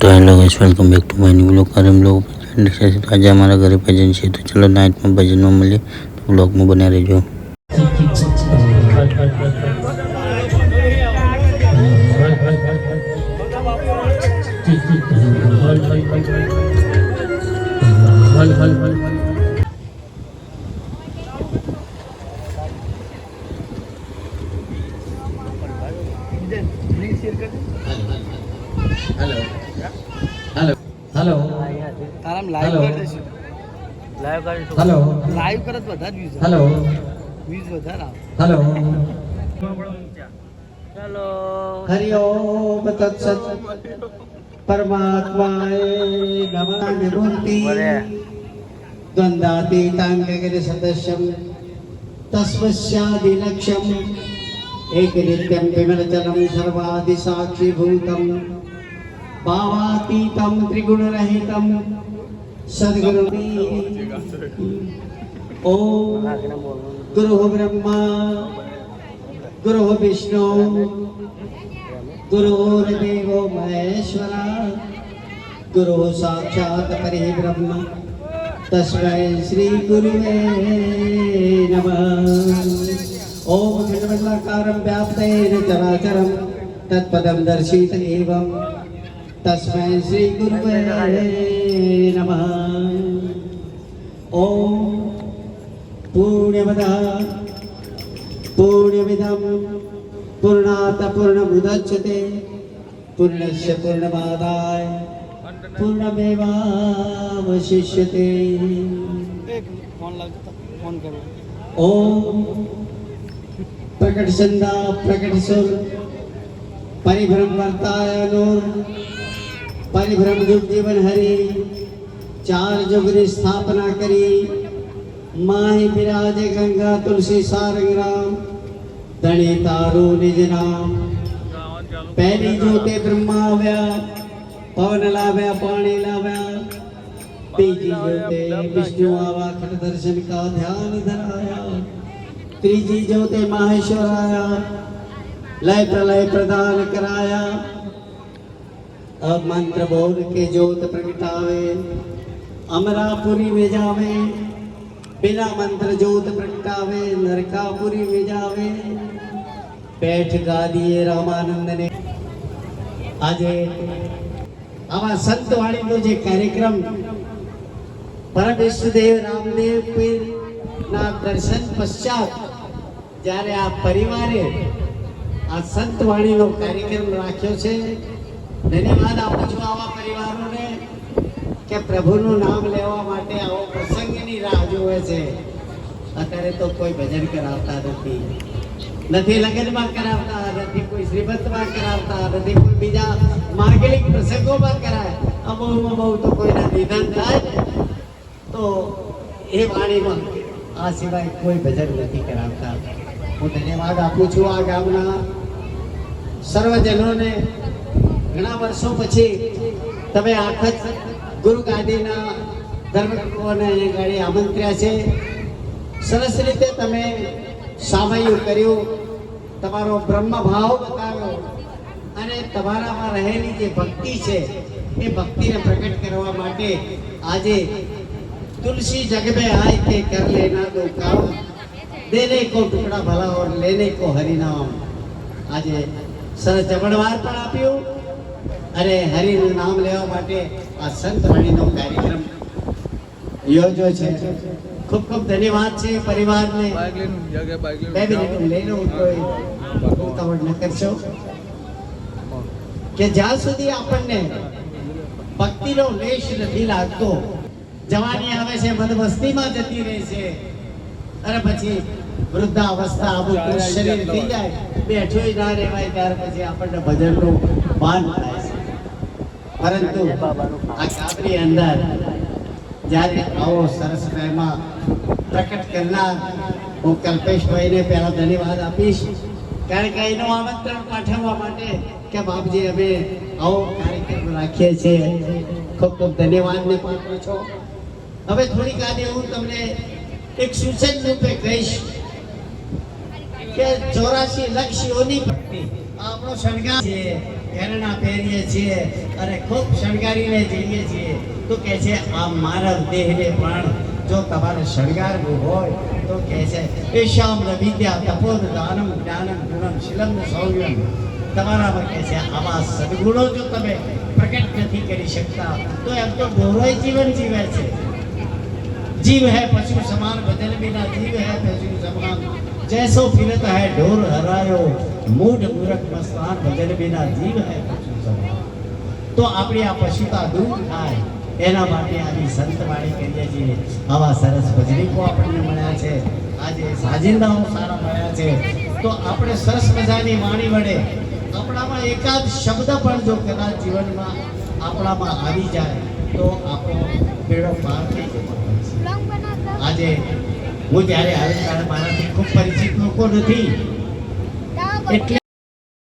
तो hello guys, welcome back to my new blog. आज हम लोग आज हमारा घर भजन है, तो चलो नाइट में भजन में मिले, तो ब्लॉग में बने रहो। हेलो हेलो हेलो તારામ લાઈવ કરી દેશું. લાઈવ કરીશું. हेलो લાઈવ કરત વધારે વ્યૂઝ हेलो વ્યૂઝ વધારે આવે. हेलो ચલો हरि ओम तत्सत् परमात्माय नमः विभूति द्वन्द्वातीताङ्गगिरि सदस्यं तस्मस्यादिलक्ष्यम् एकनित्यं विमलचलं सर्वादिसाक्षिभूतं भावातीतं त्रिगुणरहितं सद्गुरुं ओम गुरुः ब्रह्मा गुरुः विष्णु गुरुर्देवो महेश्वरा गुरुः साक्षात् परब्रह्म तस्मै श्री गुरुवे नमः। ओम खण्डमण्डलाकारं व्याप्तेन चराचरं तत्पदं दर्शित एवं तस्मै श्री गुरुवे नमः। ओम पूर्णमदः पूर्णमिदं पूर्णात् पूर्णमुदच्यते पूर्णस्य पूर्णमादाय पूर्णमेवावशिष्यते। ફોન લાગતો ફોન કરો. ओम प्रकट चंदा प्रकट सुर परिभ्रम वर्ताय नूर परिभ्रम युग जीवन हरि चार जुग की स्थापना करी माही विराजे गंगा तुलसी सारंग राम धनी तारो निज नाम। पहली जोते ब्रह्मा आव्या पवन लाव्या पानी लाव्या तीजी जोते विष्णु आवा खट दर्शन का ध्यान धराया त्रीजी जोते माहेश्वर आया लय प्रलय प्रदान कराया। अब मंत्र बोल के जोत प्रगटावे अमरापुरी में जावे बिना मंत्र जोत प्रगटावे नरकापुरी में जावे। बैठ गा दिए रामानंद ने आजे आवा संत वाणी नो जे कार्यक्रम परम ઈષ્ટદેવ રામદેવ પીર ના દર્શન પશ્ચાત જ્યારે આ પરિવારે આ સંત વાણીનો કાર્યક્રમ રાખ્યો છે, ધન્યવાદ આપું છું આવા પરિવારોને કે પ્રભુનું નામ લેવા માટે આવો પ્રસંગની રાહ જોવે છે। અત્યારે તો કોઈ ભજન કરાવતા નથી લગ્નમાં કરાવતા નથી, કોઈ શ્રીમંતમાં કરાવતા નથી, કોઈ બીજા માંગલિક પ્રસંગોમાં કરાય, અમુકમાં બહુ તો કોઈના નિધન થાય તો એ વાણીમાં આ સિવાય કોઈ ભજન નથી કરાવતા। હું ધન્યવાદ આપું છું આ ગામના સર્વજનોને। ઘણા વર્ષો પછી તમે આખા ગુરુ ગાદીના ધર્મગુરુઓને અહીં ગાડી આમંત્ર્યા છે। સરસ રીતે તમે સામયું કર્યું, તમારો બ્રહ્મ ભાવ બતાવ્યો અને તમારામાં રહેલી જે ભક્તિ છે એ ભક્તિને પ્રગટ કરવા માટે આજે तुलसी जग में आए के कर लेना दो काम देने को टुकड़ा भला और लेने को हरि नाम। आज सरस जमणवार पण आप्यो अरे हरि नाम लेवा माटे आ संत वाणीनो कार्यक्रम योजो छे। खूब खूब धन्यवाद छे परिवार ने। બે મિનિટ લઈ લો કોઈ ઉતાવળ ન કરશો કે જ્યાં સુધી આપણને ભક્તિનો લેશ નથી લાગતો, જવાની આવે છે મદમસ્તીમાં જતી રહે છે અને પછી વૃદ્ધાવસ્થા આવું શરીર થઈ જાય, બેઠોય ના રહેવાય, ત્યાર પછી આપણને ભજનનું ભાન થાય છે। પરંતુ આ ગામની અંદર જ્યારે આવો સરસ મહેમા પ્રકટ કરનાર હું કલ્પેશભાઈને પહેલા ધન્યવાદ આપીશ, કારણ કે એનું આમંત્રણ પાઠવવા માટે કે બાપજી અમે આવો કાર્યક્રમ રાખીએ છીએ। ખૂબ ખૂબ ધન્યવાદને પાત્ર છો। હવે થોડીક આજે હું તમને એક સૂચન રૂપે કહીશ કે 84 લક્ષ યોની ભક્તિ આપણો શણગાર છે, ઘરેણા પહેરીએ છીએ અને ખૂબ શણગારીને જઈએ છીએ તો કહે છે આ માનવ દેહને પણ જો તમારે શણગારવું હોય તો કહે છે એશામ વિદ્યા તપોદ દાનમ જ્ઞાનમ ગુણમ શીલમ શૌર્યમ. તમારામાં કહે છે આવા સદગુણો જો તમે પ્રકટ નથી કરી શકતા તો એમ તો ઢોરોય જીવન જીવે છે. जीव है पशु समान बदन बिना जीव है पशु समान जैसो फिरत है ढोर हरायो मूढ़ मूर्ख मस्तान बदन बिना जीव है पशु समान. તો આપણી આ પશુતા દૂર થાય એના માટે આવી સંતવાણી કરીએ છીએ. આવા સરસ ભજનીકો આપણને મળ્યા છે, આજે સાજિંદાઓ સારા મળ્યા છે. તો આપણે સરસ મજાની વાણી વડે આપણામાં એકાદ શબ્દ પણ જો કદાચ જીવનમાં આપણામાં આવી જાય તો આપણો બેડો પાર થઈ જતો. આજે હું જ્યારે આવે ત્યારે મારાથી ખૂબ પરિચિત લોકો નથી એટલે